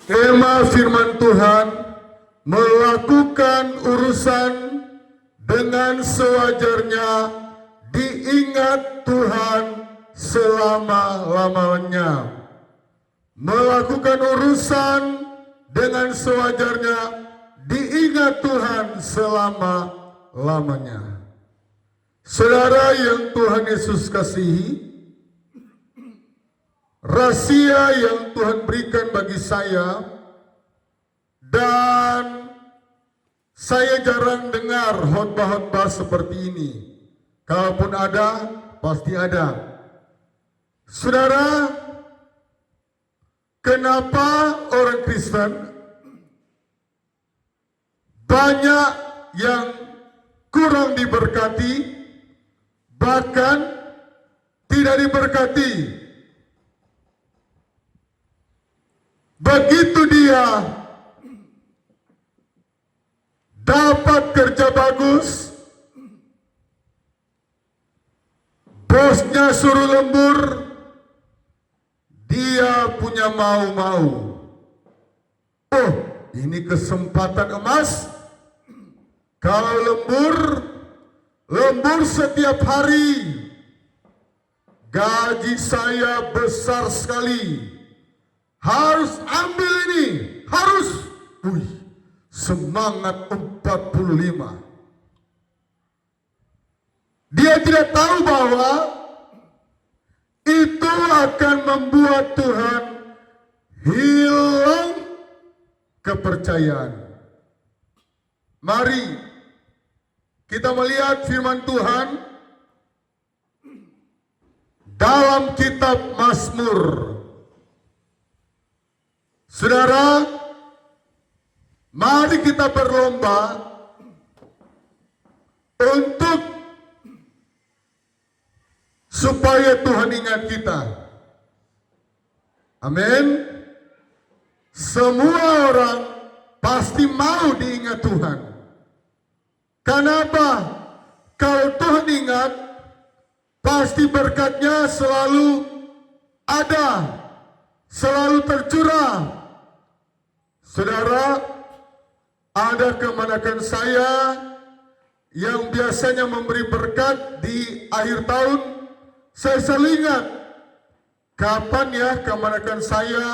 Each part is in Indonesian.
Tema firman Tuhan, melakukan urusan dengan sewajarnya, diingat Tuhan selama-lamanya. Melakukan urusan dengan sewajarnya, diingat Tuhan selama-lamanya. Saudara yang Tuhan Yesus kasihi, rahasia yang Tuhan berikan bagi saya, dan saya jarang dengar khotbah-khotbah seperti ini. Kalaupun ada, pasti ada. Saudara, kenapa orang Kristen banyak yang kurang diberkati, bahkan tidak diberkati? Begitu dia dapat kerja bagus, bosnya suruh lembur, dia punya mau-mau. Oh, ini kesempatan emas. Kalau lembur setiap hari, gaji saya besar sekali. Harus ambil ini, harus. Semangat 45. Dia tidak tahu bahwa itu akan membuat Tuhan hilang kepercayaan. Mari kita melihat firman Tuhan dalam kitab Mazmur. Saudara, mari kita berlomba untuk supaya Tuhan ingat kita. Amin. Semua orang pasti mau diingat Tuhan. Kenapa? Kalau Tuhan ingat, pasti berkatnya selalu ada, selalu tercurah. Saudara, ada keponakan saya yang biasanya memberi berkat di akhir tahun. Saya selalu ingat, kapan ya keponakan saya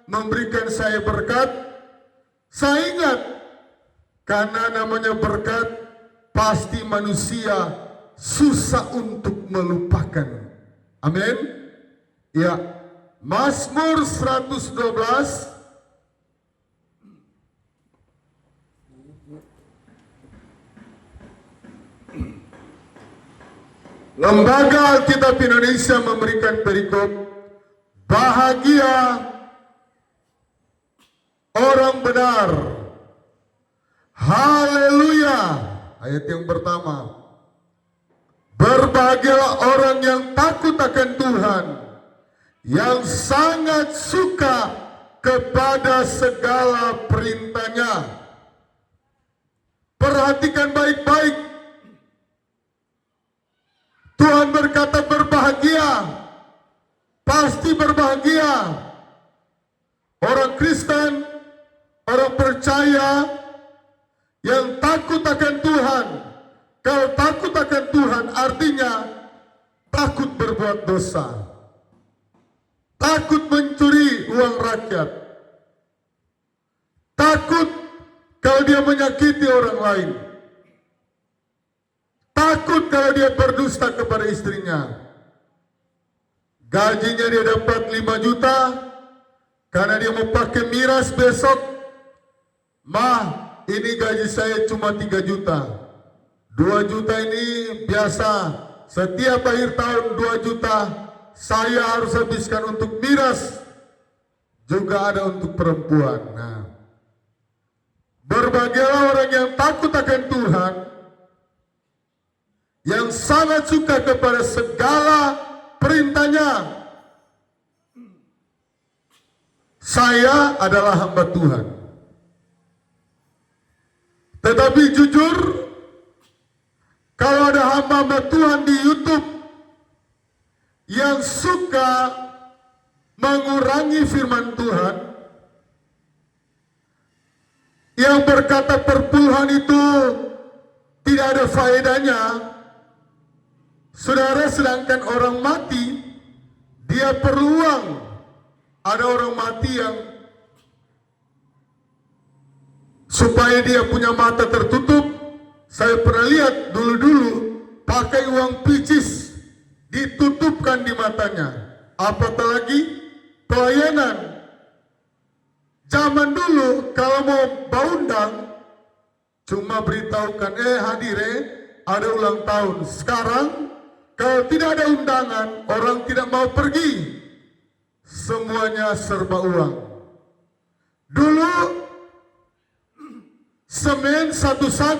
memberikan saya berkat? Saya ingat, karena namanya berkat, pasti manusia susah untuk melupakan. Amin. Ya, Mazmur 112. Lembaga Alkitab Indonesia memberikan perikop, bahagia orang benar. Haleluya. Ayat yang pertama. Berbahagialah orang yang takut akan Tuhan, yang sangat suka kepada segala perintahnya. Perhatikan baik-baik. Tuhan berkata berbahagia, pasti berbahagia. Orang Kristen, orang percaya yang takut akan Tuhan. Kalau takut akan Tuhan artinya takut berbuat dosa, takut mencuri uang rakyat, takut kalau dia menyakiti orang lain, takut kalau dia berdusta kepada istrinya. Gajinya dia dapat 5 juta, karena dia mau pakai miras besok. Ini gaji saya cuma 3 juta. 2 juta ini biasa. Setiap akhir tahun 2 juta saya harus habiskan untuk miras. Juga ada untuk perempuan. Nah, berbahagialah orang yang takut akan Tuhan, yang sangat suka kepada segala perintahnya. Saya adalah hamba Tuhan. Tetapi jujur, kalau ada hamba-hamba Tuhan di YouTube yang suka mengurangi firman Tuhan, yang berkata perpuluhan itu tidak ada faedahnya, saudara, sedangkan orang mati dia perlu uang. Ada orang mati yang supaya dia punya mata tertutup, saya pernah lihat dulu-dulu pakai uang picis ditutupkan di matanya. Apatah lagi pelayanan. Zaman dulu kalau mau baundang cuma beritahukan hadir ada ulang tahun. Sekarang kalau tidak ada undangan, orang tidak mau pergi. Semuanya serba uang. Dulu semen satu sak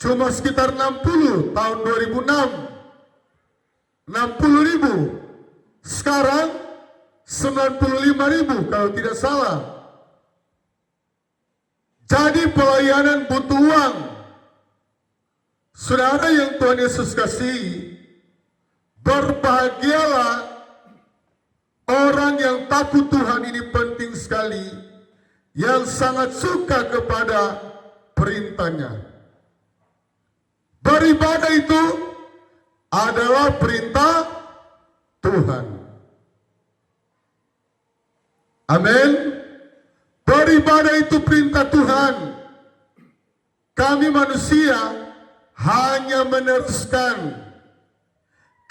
cuma sekitar 60 tahun 2006. 60.000. Sekarang 95.000 kalau tidak salah. Jadi pelayanan butuh uang. Saudara yang Tuhan Yesus kasih, berbahagialah orang yang takut Tuhan, ini penting sekali, yang sangat suka kepada perintahnya. Beribadah itu adalah perintah Tuhan. Amin. Beribadah itu perintah Tuhan. Kami manusia hanya meneruskan.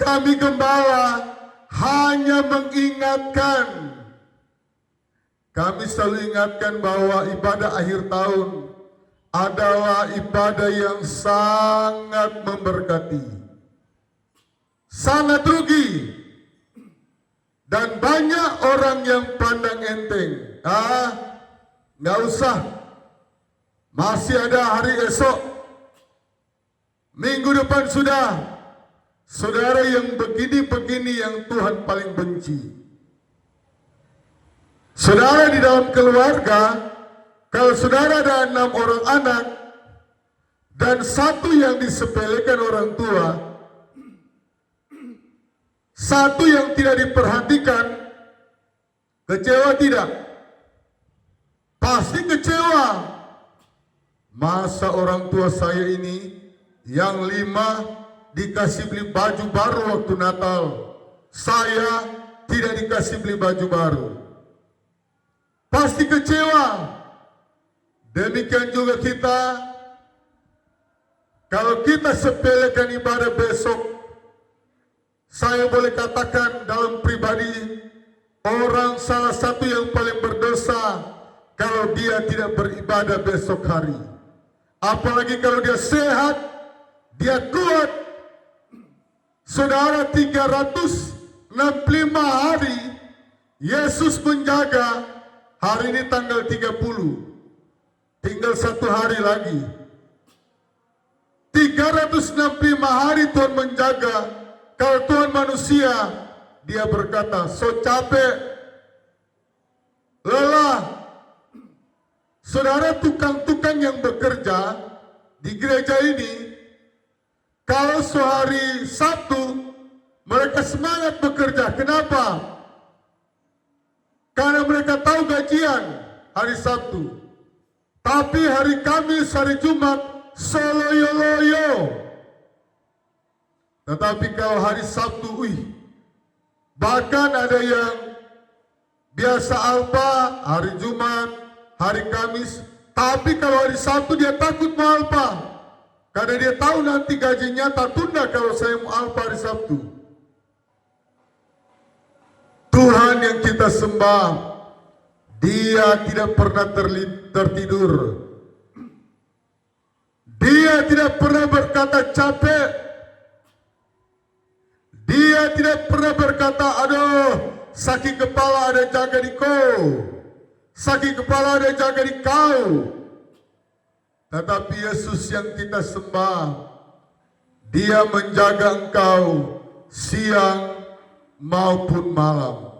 Kami gembala hanya mengingatkan. Kami selalu ingatkan bahwa ibadah akhir tahun adalah ibadah yang sangat memberkati, sangat rugi, dan banyak orang yang pandang enteng. Nggak usah, masih ada hari esok, minggu depan sudah. Saudara, yang begini-begini yang Tuhan paling benci. Saudara, di dalam keluarga, kalau saudara ada 6 orang anak dan satu yang disepelekan orang tua, satu yang tidak diperhatikan, kecewa tidak? Pasti kecewa. Masa orang tua saya ini yang 5 dikasih beli baju baru waktu Natal, saya tidak dikasih beli baju baru. Pasti kecewa. Demikian juga kita, kalau kita sepelekan ibadah besok, saya boleh katakan dalam pribadi, orang salah satu yang paling berdosa kalau dia tidak beribadah besok hari. Apalagi kalau dia sehat, dia kuat. Saudara, 365 hari Yesus menjaga. Hari ini tanggal 30, tinggal 1 hari lagi. 365 hari Tuhan menjaga. Kalau Tuhan manusia, dia berkata, so capek, lelah. Saudara, tukang-tukang yang bekerja di gereja ini, kalau sehari Sabtu mereka semangat bekerja. Kenapa? Karena mereka tahu gajian hari Sabtu. Tapi hari Kamis, hari Jumat, soloyo-loyo. Tetapi kalau hari Sabtu, bahkan ada yang biasa alpa hari Jumat, hari Kamis. Tapi kalau hari Sabtu dia takut mau alpa, karena dia tahu nanti gajinya tak tunda kalau saya mau alpa hari Sabtu. Tuhan yang kita sembah, dia tidak pernah tertidur. Dia tidak pernah berkata capek. Dia tidak pernah berkata, aduh, sakit kepala ada jaga di kau, sakit kepala ada jaga di kau. Tetapi Yesus yang kita sembah, dia menjaga engkau siang maupun malam.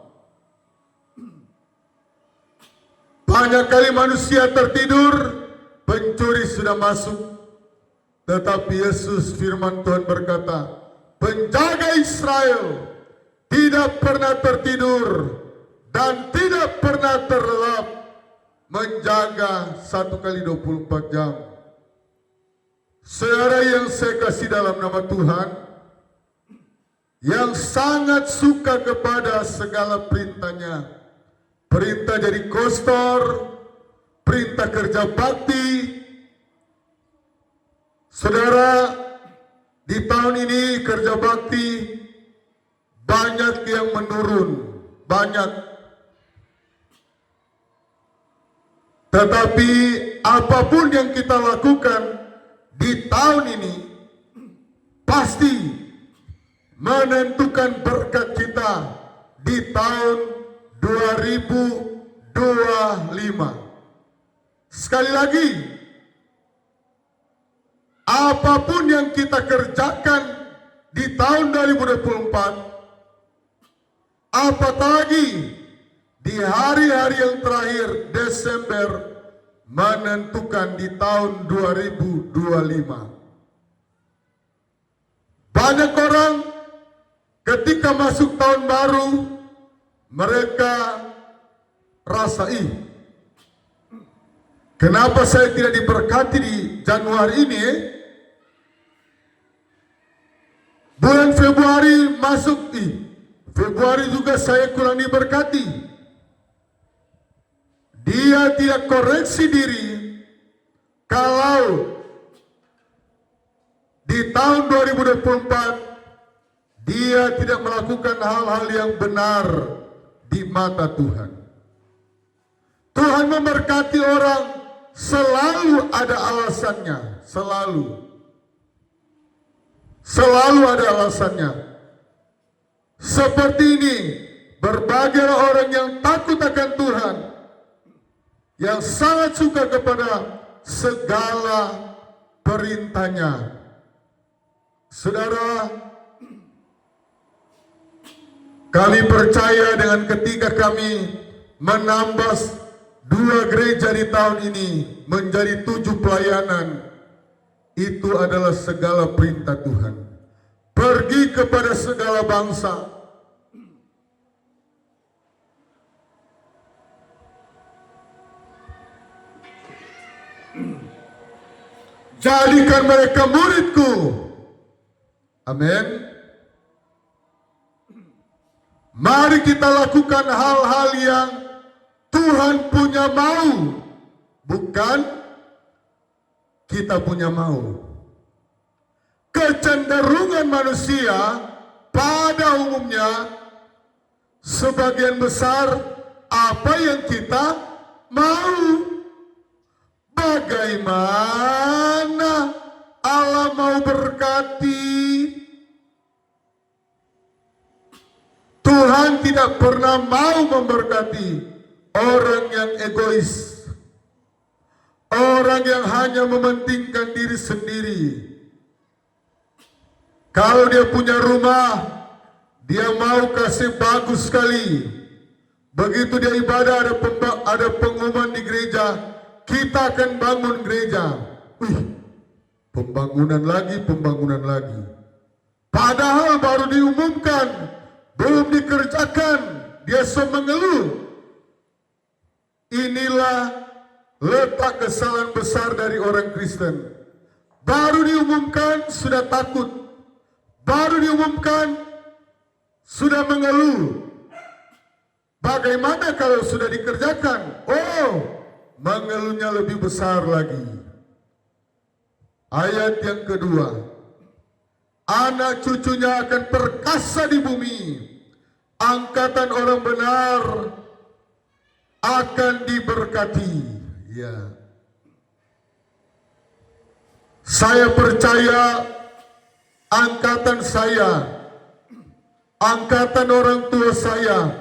Banyak kali manusia tertidur, pencuri sudah masuk. Tetapi Yesus, firman Tuhan berkata, penjaga Israel tidak pernah tertidur dan tidak pernah terlelap menjaga 1 kali 24 jam. Saudara yang saya kasih dalam nama Tuhan, yang sangat suka kepada segala perintahnya, perintah jadi kostor, perintah kerja bakti. Saudara, di tahun ini kerja bakti banyak yang menurun, banyak. Tetapi apapun yang kita lakukan di tahun ini pasti menentukan berkat kita di tahun 2025. Sekali lagi, apapun yang kita kerjakan di tahun 2024, apalagi di hari-hari yang terakhir Desember menentukan di tahun 2025. Banyak orang ketika masuk tahun baru mereka rasai, kenapa saya tidak diberkati di Januari ini? Bulan Februari masuk, Februari juga saya kurang diberkati. Dia tidak koreksi diri kalau di tahun 2024 dia tidak melakukan hal-hal yang benar di mata Tuhan. Tuhan memberkati orang selalu ada alasannya, selalu ada alasannya. Seperti ini, berbagai orang yang takut akan Tuhan, yang sangat suka kepada segala perintahnya. Saudara, kami percaya dengan ketika kami menambah 2 gereja di tahun ini menjadi 7 pelayanan, itu adalah segala perintah Tuhan. Pergi kepada segala bangsa. Jadikan mereka muridku. Amin. Mari kita lakukan hal-hal yang Tuhan punya mau, bukan kita punya mau. Kecenderungan manusia pada umumnya sebagian besar apa yang kita mau. Bagaimana Allah mau berkati? Tuhan tidak pernah mau memberkati orang yang egois, orang yang hanya mementingkan diri sendiri. Kalau dia punya rumah, dia mau kasih bagus sekali. Begitu dia ibadah, ada pengumuman di gereja, kita akan bangun gereja. Pembangunan lagi. Padahal baru diumumkan, belum dikerjakan, dia mengeluh. Inilah letak kesalahan besar dari orang Kristen. Baru diumumkan sudah takut, baru diumumkan sudah mengeluh. Bagaimana kalau sudah dikerjakan? Mengeluhnya lebih besar lagi. Ayat yang kedua, anak cucunya akan perkasa di bumi, angkatan orang benar akan diberkati. Ya. Saya percaya angkatan saya, angkatan orang tua saya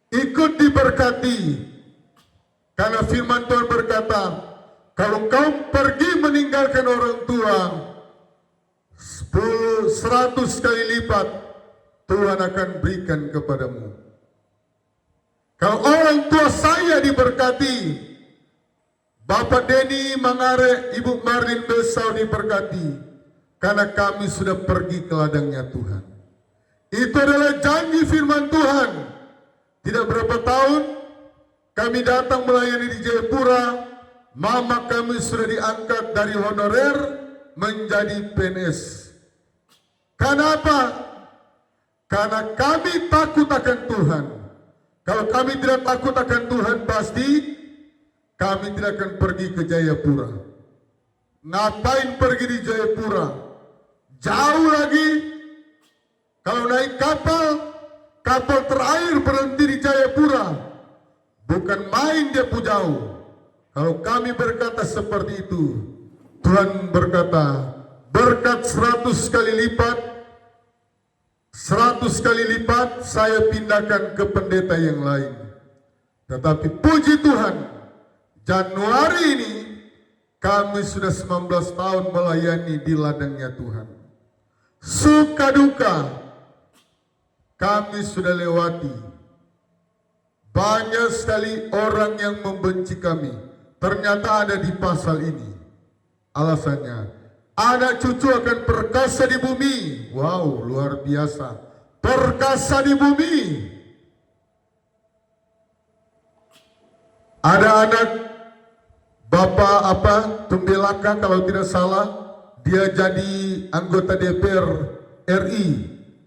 ikut diberkati. Karena firman Tuhan berkata, kalau kau pergi meninggalkan orang tua, 100 kali lipat Tuhan akan berikan kepadamu. Kalau orang tua saya diberkati, Bapak Denny Mangare, Ibu Marlin Besau diberkati, karena kami sudah pergi ke ladangnya Tuhan. Itu adalah janji firman Tuhan. Tidak berapa tahun, kami datang melayani di Jayapura, mama kami sudah diangkat dari honorer menjadi PNS. Kenapa? Karena kami takut akan Tuhan. Kalau kami tidak takut akan Tuhan, pasti kami tidak akan pergi ke Jayapura. Ngapain pergi di Jayapura? Jauh lagi. Kalau naik kapal terakhir berhenti di Jayapura. Bukan main dia pun jauh. Kalau kami berkata seperti itu, Tuhan berkata, berkat 100 kali lipat, 100 kali lipat saya pindahkan ke pendeta yang lain. Tetapi puji Tuhan, Januari ini kami sudah 19 tahun melayani di ladangnya Tuhan. Suka duka kami sudah lewati. Banyak sekali orang yang membenci kami. Ternyata ada di pasal ini. Alasannya, anak cucu akan perkasa di bumi. Wow, luar biasa. Perkasa di bumi. Ada anak Bapak Tumbelaka kalau tidak salah, dia jadi anggota DPR RI,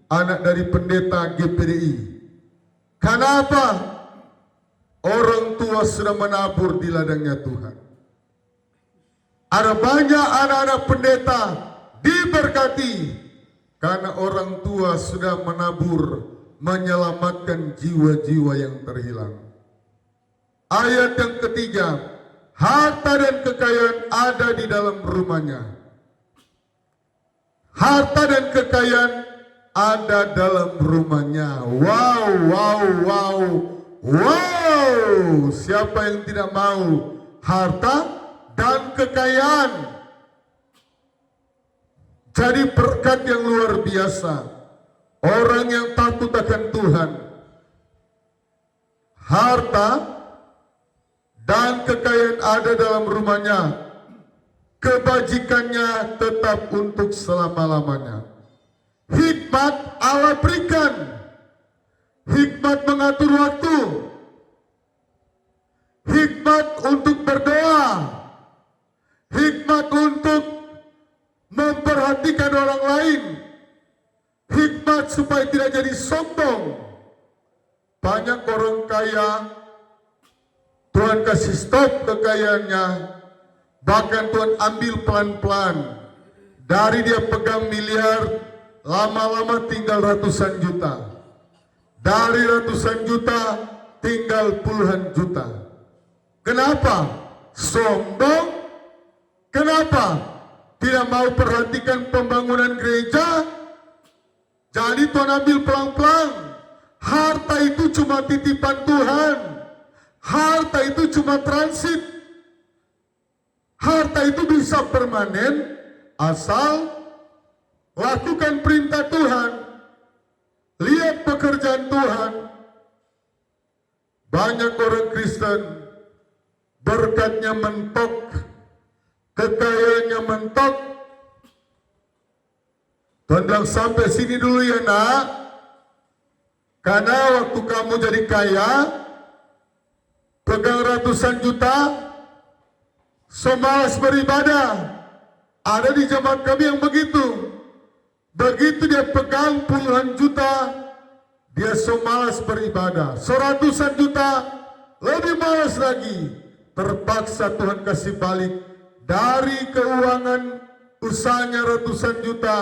anak dari pendeta GPDI. Kenapa? Orang tua sudah menabur di ladangnya Tuhan. Ada banyak anak-anak pendeta diberkati karena orang tua sudah menabur menyelamatkan jiwa-jiwa yang terhilang. Ayat yang ketiga, harta dan kekayaan ada di dalam rumahnya. Harta dan kekayaan ada dalam rumahnya. Wow, wow, wow. Wow, siapa yang tidak mau harta dan kekayaan? Jadi berkat yang luar biasa. Orang yang takut akan Tuhan, harta dan kekayaan ada dalam rumahnya. Kebajikannya tetap untuk selama-lamanya. Hikmat Allah berikan. Hikmat mengatur waktu, hikmat untuk berdoa, hikmat untuk memperhatikan orang lain, hikmat supaya tidak jadi sombong. Banyak orang kaya, Tuhan kasih stop kekayaannya, bahkan Tuhan ambil pelan-pelan. Dari dia pegang miliar, lama-lama tinggal ratusan juta. Dari ratusan juta tinggal puluhan juta. Kenapa? Sombong? Kenapa? Tidak mau perhatikan pembangunan gereja? Jadi Tuhan ambil pelan-pelan. Harta itu cuma titipan Tuhan. Harta itu cuma transit. Harta itu bisa permanen asal lakukan perintah Tuhan. Lihat pekerjaan Tuhan. Banyak orang Kristen berkatnya mentok, kekayaannya mentok. Tuhan bilang sampai sini dulu ya nak. Karena waktu kamu jadi kaya, pegang ratusan juta, semalas beribadah. Ada di jemaat kami yang begitu. Begitu dia pegang puluhan juta, dia semalas beribadah. Seratusan juta, lebih malas lagi. Terpaksa Tuhan kasih balik. Dari keuangan usahanya ratusan juta,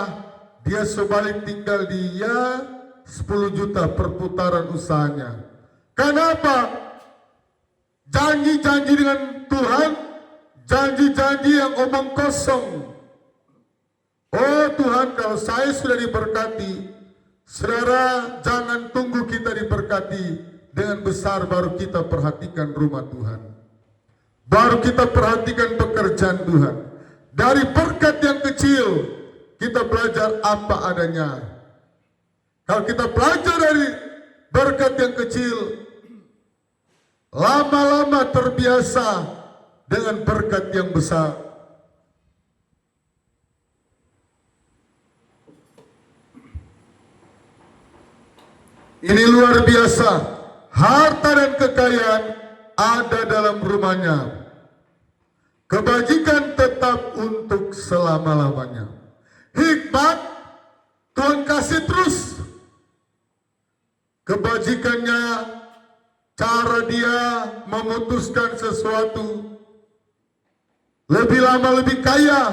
dia sebalik tinggal di 10 juta perputaran usahanya. Kenapa? Janji-janji dengan Tuhan, janji-janji yang omong kosong. Oh Tuhan, kalau saya sudah diberkati, saudara jangan tunggu kita diberkati dengan besar baru kita perhatikan rumah Tuhan. Baru kita perhatikan pekerjaan Tuhan. Dari berkat yang kecil, kita belajar apa adanya. Kalau kita belajar dari berkat yang kecil, lama-lama terbiasa dengan berkat yang besar. Ini luar biasa. Harta dan kekayaan ada dalam rumahnya. Kebajikan tetap untuk selama-lamanya. Hikmat Tuhan kasih terus. Kebajikannya, cara dia memutuskan sesuatu lebih lama lebih kaya.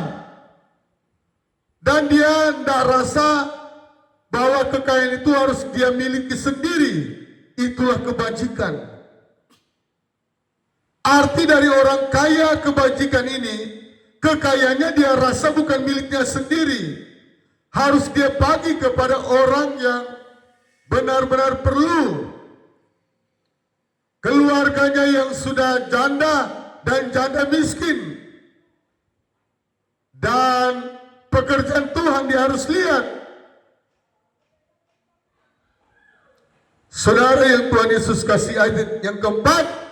Dan dia tidak rasa bahwa kekayaan itu harus dia miliki sendiri. Itulah kebajikan. Arti dari orang kaya kebajikan ini, kekayaannya dia rasa bukan miliknya sendiri. Harus dia bagi kepada orang yang benar-benar perlu. Keluarganya yang sudah janda dan janda miskin. Dan pekerjaan Tuhan dia harus lihat. Saudara yang Tuhan Yesus kasih, ayat yang keempat.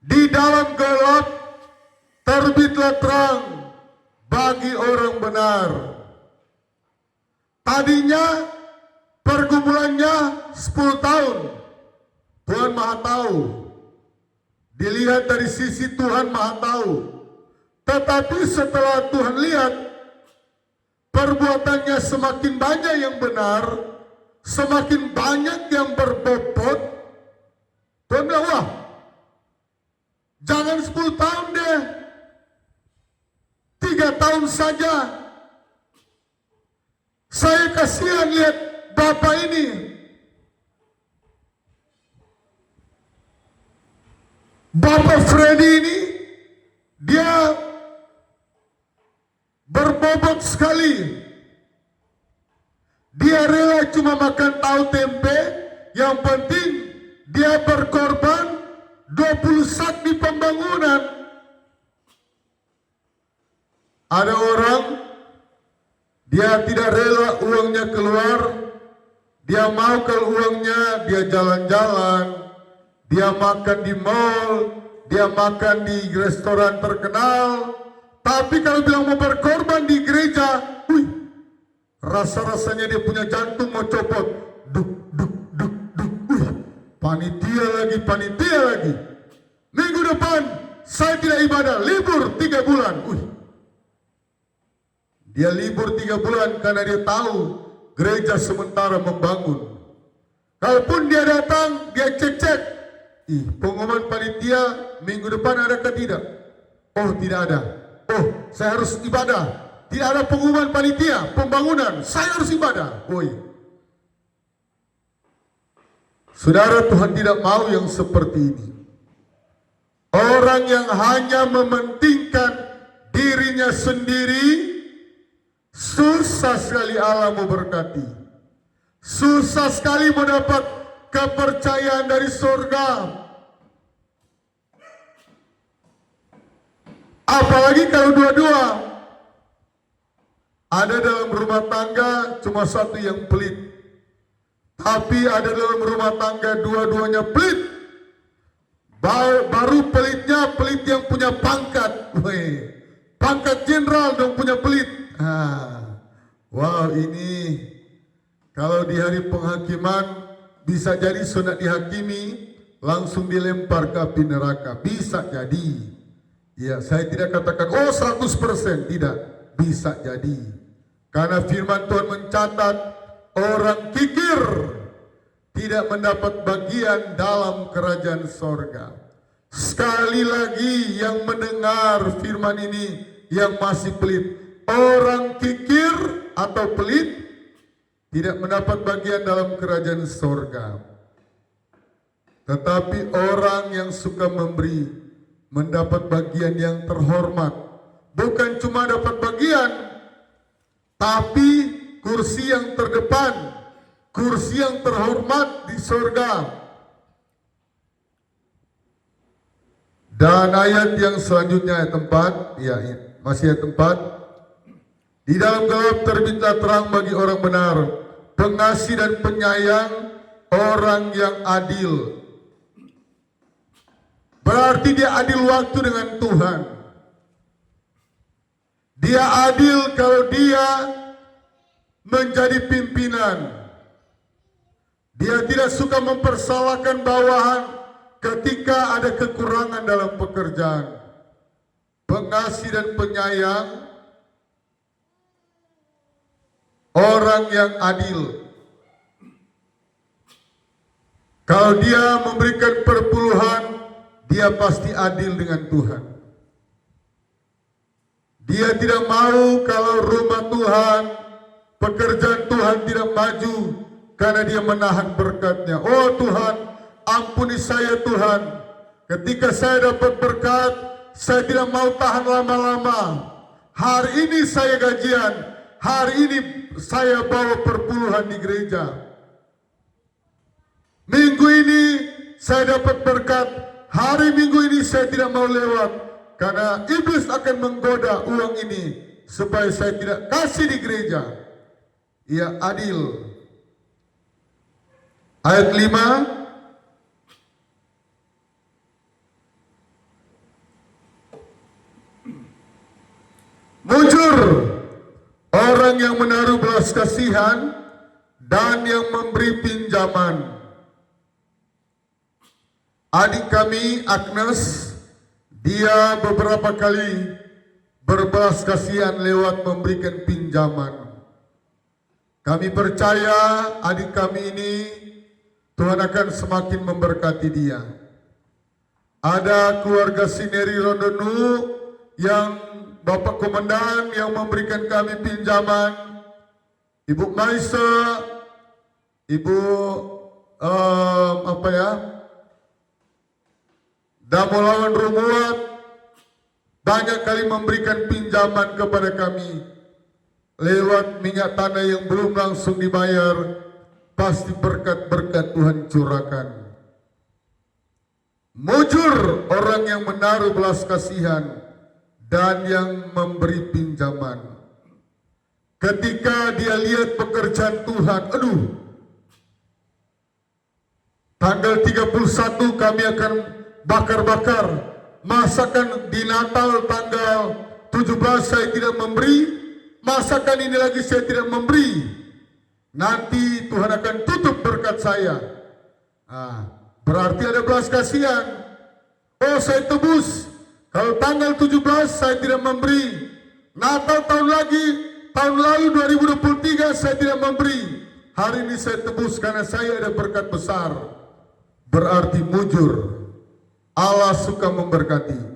Di dalam gelap terbitlah terang bagi orang benar. Tadinya pergumulannya 10 tahun. Tuhan Maha tahu. Dilihat dari sisi Tuhan Maha tahu. Tetapi setelah Tuhan lihat perbuatannya semakin banyak yang benar, semakin banyak yang berbobot, Tuhan bilang, wah, jangan 10 tahun deh, 3 tahun saja. Saya kasihan lihat Bapak ini. Bapak Freddy ini, dia berbobot sekali. Dia rela cuma makan tahu tempe, yang penting dia berkorban 20 sak di pembangunan. Ada orang, dia tidak rela uangnya keluar, dia mau kalau uangnya dia jalan-jalan, dia makan di mall, dia makan di restoran terkenal. Tapi kalau bilang mau berkorban di gereja, rasa-rasanya dia punya jantung mau copot. Duk, duk, duk, duk. Panitia lagi. Minggu depan saya tidak ibadah, libur 3 bulan. Dia libur 3 bulan karena dia tahu gereja sementara membangun. Kalaupun dia datang, dia cek-cek. Pengumuman panitia minggu depan ada ke tidak? Oh, tidak ada. Oh, saya harus ibadah. Tidak ada pengumuman panitia, pembangunan. Saya harus ibadah. Saudara, Tuhan tidak mau yang seperti ini. Orang yang hanya mementingkan dirinya sendiri, susah sekali Allah memberkati. Susah sekali mendapat kepercayaan dari surga. Apalagi kalau dua-dua. Ada dalam rumah tangga cuma satu yang pelit. Tapi ada dalam rumah tangga dua-duanya pelit. Baru pelitnya pelit yang punya pangkat. Pangkat jenderal dong punya pelit. Wow, ini kalau di hari penghakiman bisa jadi sudah dihakimi langsung dilempar ke api neraka. Bisa jadi. Ya, saya tidak katakan 100%, tidak. Bisa jadi. Karena firman Tuhan mencatat orang kikir tidak mendapat bagian dalam kerajaan sorga. Sekali lagi yang mendengar firman ini yang masih pelit. Orang kikir atau pelit tidak mendapat bagian dalam kerajaan sorga. Tetapi orang yang suka memberi mendapat bagian yang terhormat. Bukan cuma dapat bagian, tapi kursi yang terdepan, kursi yang terhormat di surga. Dan ayat yang selanjutnya, ayat 4, ya, masih ayat 4. Di dalam gelap terbitlah terang bagi orang benar, pengasih dan penyayang, orang yang adil. Berarti dia adil waktu dengan Tuhan. Dia adil kalau dia menjadi pimpinan. Dia tidak suka mempersalahkan bawahan ketika ada kekurangan dalam pekerjaan, pengasih dan penyayang, orang yang adil. Kalau dia memberikan perpuluhan, dia pasti adil dengan Tuhan. Dia tidak mau kalau rumah Tuhan, pekerjaan Tuhan tidak maju karena dia menahan berkat-Nya. Oh Tuhan, ampuni saya Tuhan. Ketika saya dapat berkat, saya tidak mau tahan lama-lama. Hari ini saya gajian, hari ini saya bawa perpuluhan di gereja. Minggu ini saya dapat berkat, hari Minggu ini saya tidak mau lewat. Karena iblis akan menggoda uang ini supaya saya tidak kasih di gereja. Ia adil. Ayat 5. Mujur orang yang menaruh belas kasihan dan yang memberi pinjaman. Adik kami Agnes, dia beberapa kali berbelas kasihan lewat memberikan pinjaman. Kami percaya adik kami ini Tuhan akan semakin memberkati dia. Ada keluarga Sineri Rondonu yang Bapak Komandan yang memberikan kami pinjaman, Ibu Maisa, Ibu Damolawan Rumuat, banyak kali memberikan pinjaman kepada kami lewat minyak tanah yang belum langsung dibayar. Pasti berkat-berkat Tuhan curahkan. Mujur orang yang menaruh belas kasihan dan yang memberi pinjaman. Ketika dia lihat pekerjaan Tuhan, tanggal 31 kami akan bakar-bakar masakan di Natal tanggal 17 saya tidak memberi, masakan ini lagi saya tidak memberi. Nanti Tuhan akan tutup berkat saya. Berarti ada belas kasihan. Oh, saya tebus. Kalau tanggal 17 saya tidak memberi, Natal tahun lalu 2023 saya tidak memberi. Hari ini saya tebus karena saya ada berkat besar. Berarti mujur. Allah suka memberkati.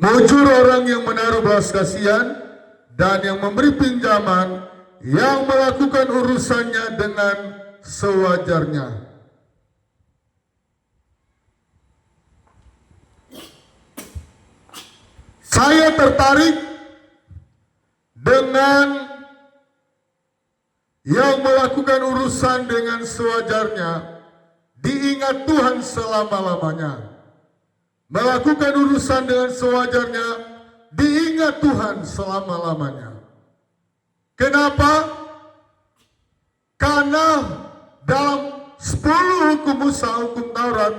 Mujur orang yang menaruh belas kasihan dan yang memberi pinjaman, yang melakukan urusannya dengan sewajarnya. Saya tertarik dengan yang melakukan urusan dengan sewajarnya, diingat Tuhan selama-lamanya. Melakukan urusan dengan sewajarnya, diingat Tuhan selama-lamanya. Kenapa? Karena dalam 10 hukum Musa, hukum Taurat,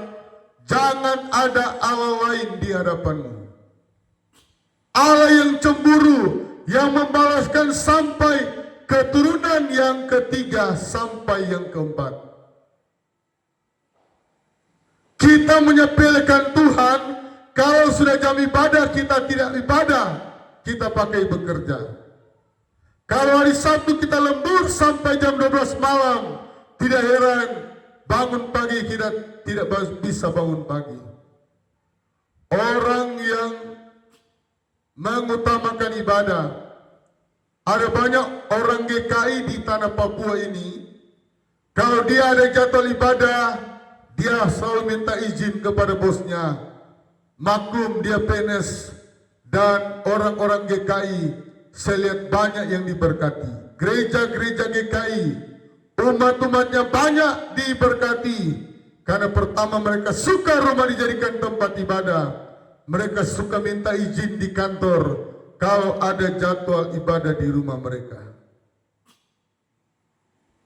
jangan ada Allah lain di hadapanmu. Allah yang cemburu, yang membalaskan sampai keturunan yang ketiga sampai yang keempat. Kita menyepelekan Tuhan, kalau sudah jam ibadah kita tidak ibadah, kita pakai bekerja. Kalau hari Sabtu kita lembur sampai jam 12 malam, tidak heran bangun pagi kita tidak bisa bangun pagi. Orang yang mengutamakan ibadah. Ada banyak orang GKI di tanah Papua ini, kalau dia ada jadwal ibadah, dia selalu minta izin kepada bosnya. Maklum dia PNS, dan orang-orang GKI saya lihat banyak yang diberkati. Gereja-gereja GKI, umat-umatnya banyak diberkati. Karena pertama mereka suka rumah dijadikan tempat ibadah. Mereka suka minta izin di kantor kalau ada jadwal ibadah di rumah mereka.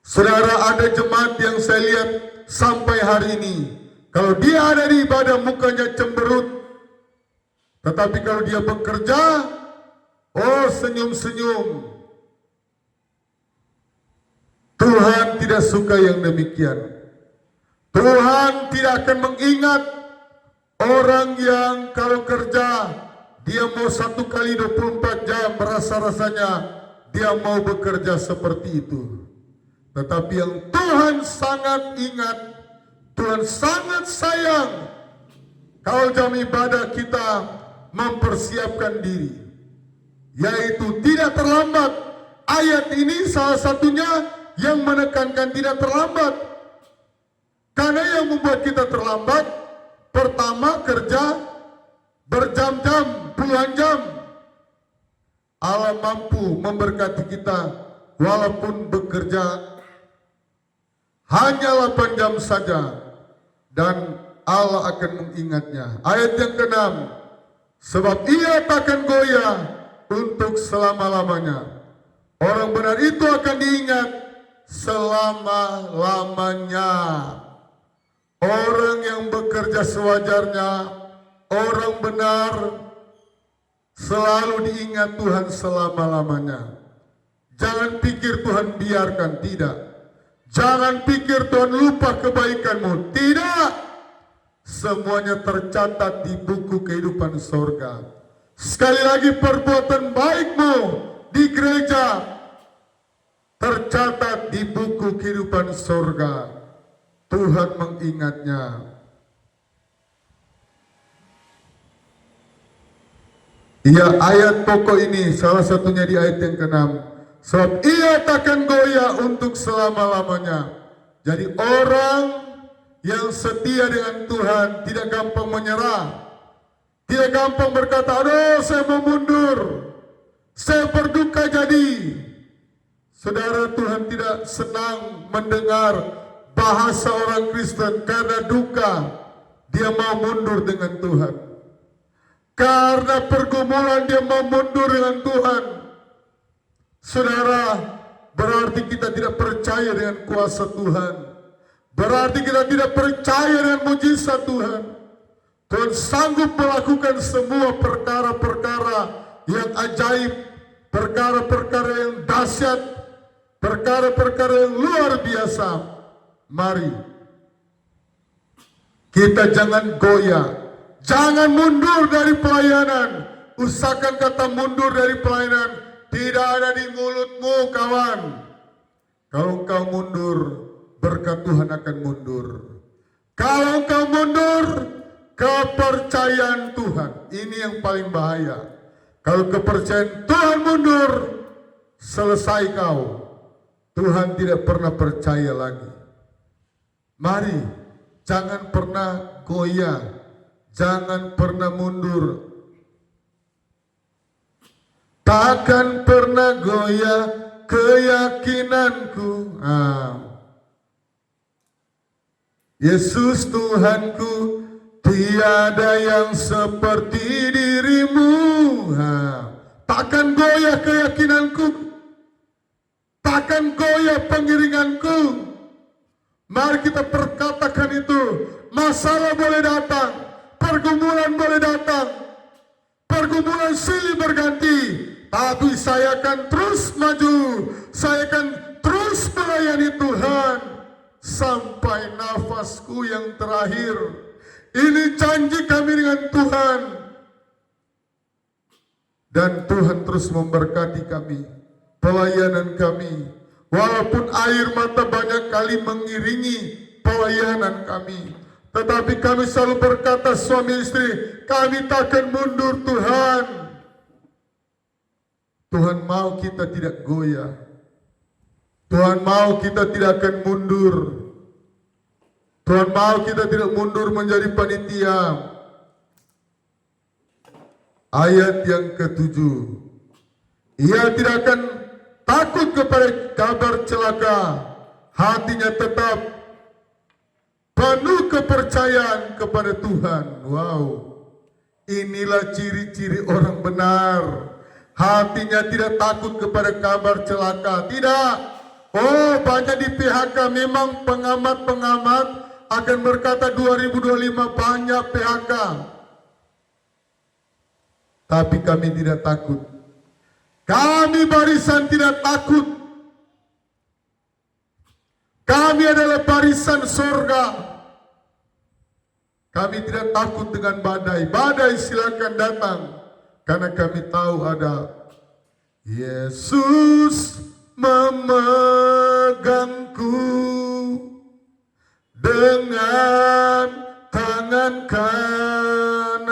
Saudara, ada jemaat yang saya lihat sampai hari ini, kalau dia ada di ibadah mukanya cemberut, tetapi kalau dia bekerja, oh senyum-senyum. Tuhan tidak suka yang demikian. Tuhan tidak akan mengingat orang yang kalau kerja dia mau 1 kali 24 jam merasa-rasanya dia mau bekerja seperti itu. Tetapi yang Tuhan sangat ingat, Tuhan sangat sayang kalau jam ibadah kita mempersiapkan diri, yaitu tidak terlambat. Ayat ini salah satunya yang menekankan tidak terlambat. Karena yang membuat kita terlambat, pertama kerja berjam-jam, puluhan jam. Allah mampu memberkati kita walaupun bekerja hanya 8 jam saja, dan Allah akan mengingatnya. Ayat yang ke-6, sebab ia takkan goyah untuk selama-lamanya. Orang benar itu akan diingat selama-lamanya. Orang yang bekerja sewajarnya, orang benar, selalu diingat Tuhan selama-lamanya. Jangan pikir Tuhan biarkan, tidak. Jangan pikir Tuhan lupa kebaikanmu, tidak. Semuanya tercatat di buku kehidupan sorga. Sekali lagi, perbuatan baikmu di gereja tercatat di buku kehidupan sorga. Tuhan mengingatnya. Iya, ayat pokok ini salah satunya di ayat yang ke-6. Sebab ia takkan goyah untuk selama-lamanya. Jadi orang yang setia dengan Tuhan tidak gampang menyerah. Tidak gampang berkata, aduh saya mau mundur, saya berduka jadi. Saudara, Tuhan tidak senang mendengar bahasa orang Kristen karena duka. Dia mau mundur dengan Tuhan. Karena pergumulan dia mau mundur dengan Tuhan. Saudara, berarti kita tidak percaya dengan kuasa Tuhan. Berarti kita tidak percaya dengan mujizat Tuhan. Tuhan sanggup melakukan semua perkara-perkara yang ajaib, perkara-perkara yang dahsyat, perkara-perkara yang luar biasa. Mari kita jangan goyah, jangan mundur dari pelayanan. Usahakan kata mundur dari pelayanan tidak ada di mulutmu, kawan. Kalau engkau mundur, berkat Tuhan akan mundur. Kalau engkau mundur, kepercayaan Tuhan, ini yang paling bahaya. Kalau kepercayaan Tuhan mundur, selesai kau. Tuhan tidak pernah percaya lagi. Mari, jangan pernah goyah, jangan pernah mundur. Takkan pernah goyah keyakinanku. Yesus Tuhanku, tiada yang seperti dirimu. Takkan goyah keyakinanku, takkan goyah pengiringanku. Mari kita perkatakan itu. Masalah boleh datang, pergumulan boleh datang, pergumulan silih berganti, tapi saya akan terus maju, saya akan terus melayani Tuhan sampai nafasku yang terakhir. Ini janji kami dengan Tuhan. Dan Tuhan terus memberkati kami, pelayanan kami. Walaupun air mata banyak kali mengiringi pelayanan kami, tetapi kami selalu berkata suami istri, kami takkan mundur Tuhan. Tuhan mau kita tidak goyah. Tuhan mau kita tidak akan mundur. Tuhan mau kita tidak mundur menjadi panitia. Ayat yang ke-7. Ia tidak akan takut kepada kabar celaka. Hatinya tetap penuh kepercayaan kepada Tuhan. Wow. Inilah ciri-ciri orang benar. Hatinya tidak takut kepada kabar celaka. Tidak. Oh, banyak di PHK. Memang pengamat-pengamat akan berkata 2025 banyak PHK. Tapi kami tidak takut. Kami barisan tidak takut. Kami adalah barisan surga. Kami tidak takut dengan badai. Badai silakan datang. Karena kami tahu ada Yesus memegangku dengan tangan kananmu.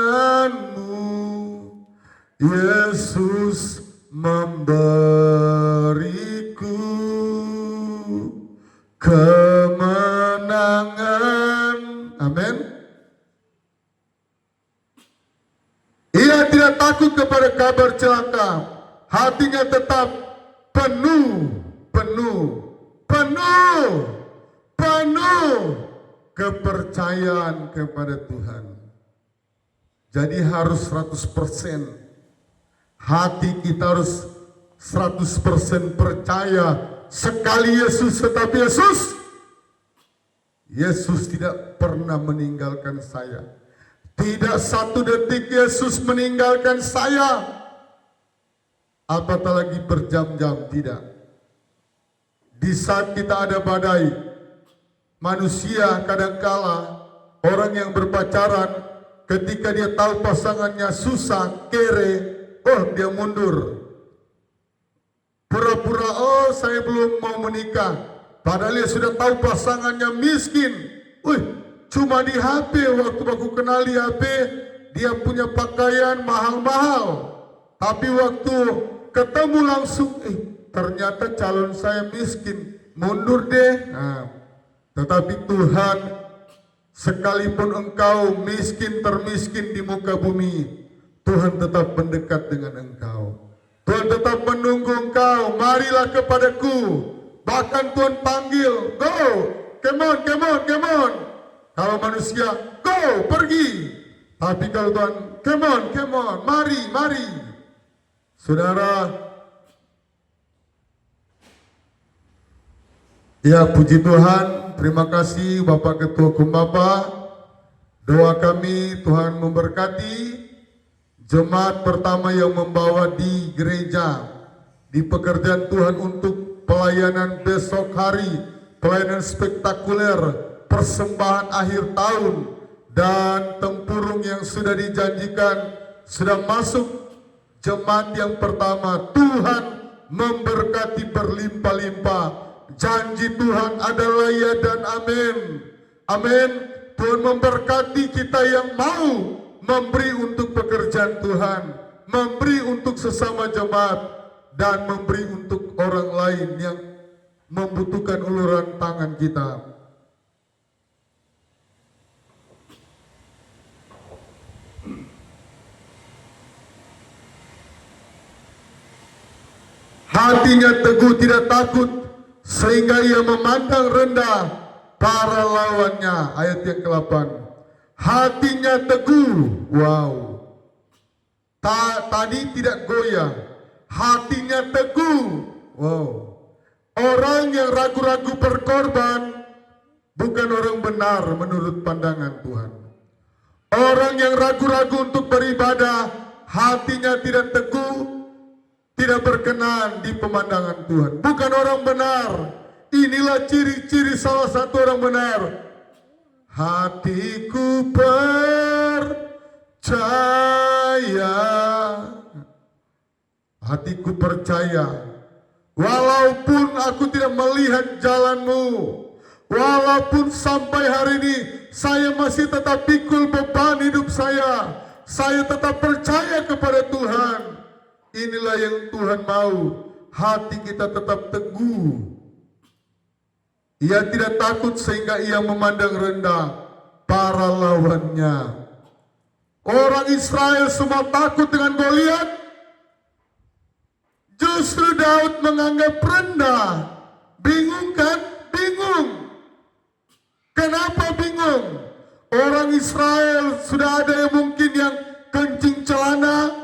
Yesus memberiku kemenangan. Amin. Ia tidak takut kepada kabar celaka. Hatinya tetap penuh kepercayaan kepada Tuhan. Jadi harus 100%. Hati kita harus 100% percaya. Sekali Yesus tetap Yesus. Yesus tidak pernah meninggalkan saya. Tidak satu detik Yesus meninggalkan saya. Apatah lagi berjam-jam, tidak. Di saat kita ada badai, manusia kadangkala, orang yang berpacaran, ketika dia tahu pasangannya susah, kere, dia mundur. Pura-pura, saya belum mau menikah. Padahal dia sudah tahu pasangannya miskin. Cuma di HP, waktu aku kenal di HP, dia punya pakaian mahal-mahal. Tapi waktu ketemu langsung, ternyata calon saya miskin. Mundur deh. Tetapi Tuhan, sekalipun engkau miskin termiskin di muka bumi, Tuhan tetap mendekat dengan engkau. Tuhan tetap menunggu engkau. Marilah kepadaku. Bahkan Tuhan panggil, go, come on. Kalau manusia, go, pergi. Tapi kalau Tuhan, come on, mari. Saudara, ya puji Tuhan, terima kasih Bapak Ketua Kumbapa. Doa kami Tuhan memberkati jemaat pertama yang membawa di gereja, di pekerjaan Tuhan untuk pelayanan besok hari, pelayanan spektakuler, persembahan akhir tahun, dan tempurung yang sudah dijanjikan sudah masuk jemaat yang pertama. Tuhan memberkati berlimpah-limpah. Janji Tuhan adalah ya dan amin. Amin. Tuhan memberkati kita yang mau memberi untuk pekerjaan Tuhan, memberi untuk sesama jemaat, dan memberi untuk orang lain yang membutuhkan uluran tangan kita. Hatinya teguh, tidak takut, sehingga ia memandang rendah para lawannya. Ayat yang ke-8. Hatinya teguh. Wow. Tadi tidak goyah. Hatinya teguh. Wow. Orang yang ragu-ragu berkorban bukan orang benar menurut pandangan Tuhan. Orang yang ragu-ragu untuk beribadah, hatinya tidak teguh, tidak berkenan di pemandangan Tuhan. Bukan orang benar. Inilah ciri-ciri salah satu orang benar. Hatiku percaya. Hatiku percaya. Walaupun aku tidak melihat jalanmu, walaupun sampai hari ini saya masih tetap pikul beban hidup saya tetap percaya kepada Tuhan. Inilah yang Tuhan mau. Hati kita tetap teguh. Ia tidak takut sehingga ia memandang rendah para lawannya. Orang Israel semua takut dengan Goliat. Justru Daud menganggap rendah. Bingung kan? Bingung. Kenapa bingung? Orang Israel sudah ada yang mungkin yang kencing celana.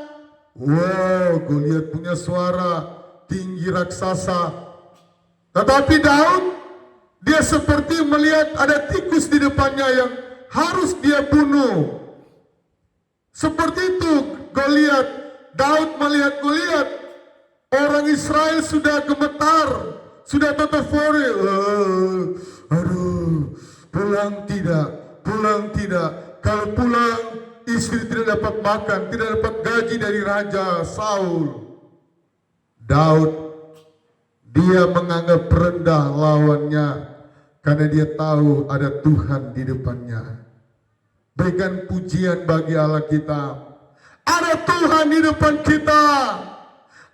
Wow, Goliat punya suara tinggi raksasa. Tetapi Daud, dia seperti melihat ada tikus di depannya yang harus dia bunuh. Seperti itu Goliat. Daud melihat Goliat. Orang Israel sudah gemetar, sudah telepon, aduh, pulang tidak. Kalau pulang, istri tidak dapat makan, tidak dapat gaji dari Raja Saul. Daud, dia menganggap rendah lawannya, karena dia tahu ada Tuhan di depannya. Berikan pujian bagi Allah kita. Ada Tuhan di depan kita.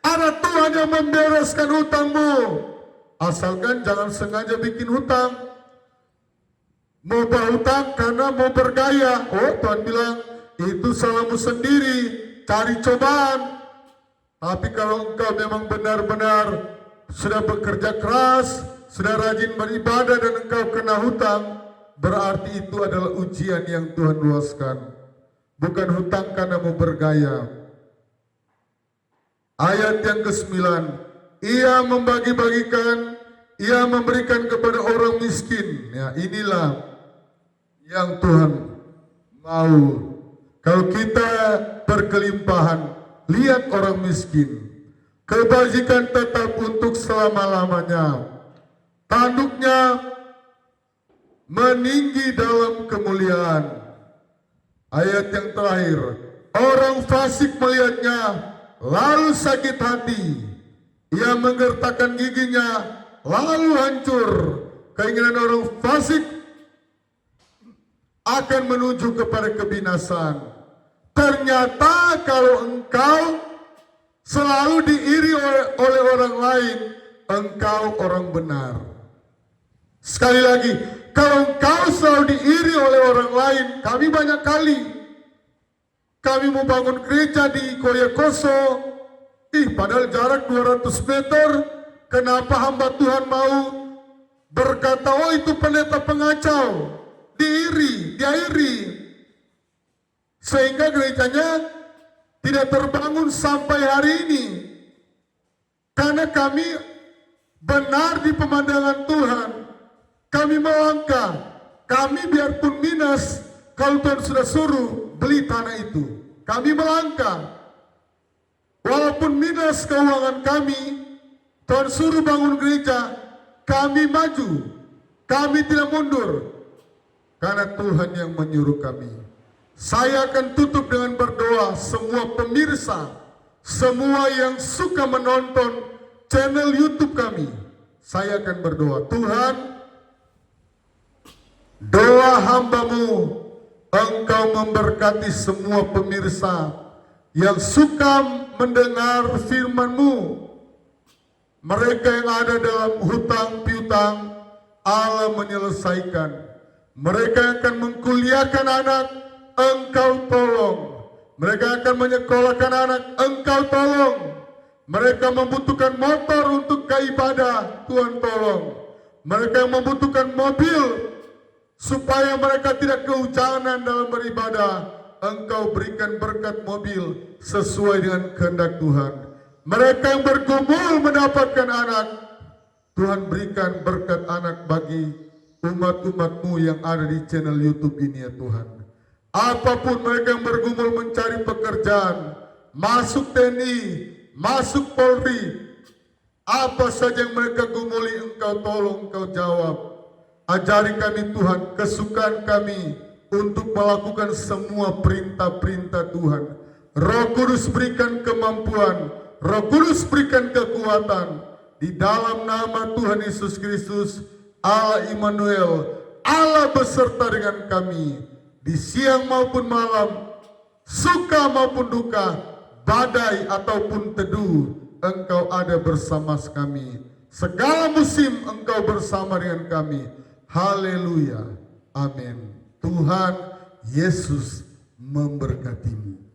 Ada Tuhan yang membereskan hutangmu. Asalkan jangan sengaja bikin hutang. Mau berhutang karena mau bergaya. Oh, Tuhan bilang, itu salahmu sendiri. Cari cobaan. Tapi kalau engkau memang benar-benar sudah bekerja keras, sudah rajin beribadah dan engkau kena hutang, berarti itu adalah ujian yang Tuhan luaskan. Bukan hutang karena mau bergaya. Ayat yang ke-9, ia membagi-bagikan, ia memberikan kepada orang miskin. Ya, inilah yang Tuhan mau. Kalau kita berkelimpahan, lihat orang miskin. Kebajikan tetap untuk selama-lamanya. Tanduknya meninggi dalam kemuliaan. Ayat yang terakhir, orang fasik melihatnya lalu sakit hati. Ia menggertakkan giginya lalu hancur. Keinginan orang fasik akan menuju kepada kebinasan. Ternyata kalau engkau selalu diiri oleh orang lain, engkau orang benar. Sekali lagi, kalau engkau selalu diiri oleh orang lain, kami banyak kali. Kami mau bangun gereja di Koyekoso, padahal jarak 200 meter, kenapa hamba Tuhan mau berkata, oh itu pendeta pengacau, diiri, sehingga gerejanya tidak terbangun sampai hari ini. Karena kami benar di pemandangan Tuhan. Kami melangkah, kami biarpun minus, kalau Tuhan sudah suruh beli tanah itu, kami melangkah. Walaupun minus keuangan kami, Tuhan suruh bangun gereja, kami maju, kami tidak mundur. Karena Tuhan yang menyuruh kami. Saya akan tutup dengan berdoa, semua pemirsa, semua yang suka menonton channel YouTube kami. Saya akan berdoa, Tuhan, doa hambamu, engkau memberkati semua pemirsa yang suka mendengar firman-Mu. Mereka yang ada dalam hutang piutang, Allah menyelesaikan. Mereka yang akan mengkuliahkan anak, engkau tolong. Mereka akan menyekolahkan anak, engkau tolong. Mereka membutuhkan motor untuk ke ibadah, Tuhan tolong. Mereka yang membutuhkan mobil supaya mereka tidak kehujanan dalam beribadah, engkau berikan berkat mobil sesuai dengan kehendak Tuhan. Mereka yang bergumul mendapatkan anak, Tuhan berikan berkat anak bagi umat-umat-Mu yang ada di channel YouTube ini ya Tuhan. Apapun mereka yang bergumul mencari pekerjaan, masuk TNI, masuk Polri, apa saja yang mereka gumuli, engkau tolong, engkau jawab. Ajari kami Tuhan, kesukaan kami untuk melakukan semua perintah-perintah Tuhan. Roh Kudus berikan kemampuan, Roh Kudus berikan kekuatan. Di dalam nama Tuhan Yesus Kristus, Allah Immanuel, Allah beserta dengan kami. Di siang maupun malam, suka maupun duka, badai ataupun teduh, engkau ada bersama kami. Segala musim engkau bersama dengan kami. Haleluya. Amin. Tuhan Yesus memberkatimu.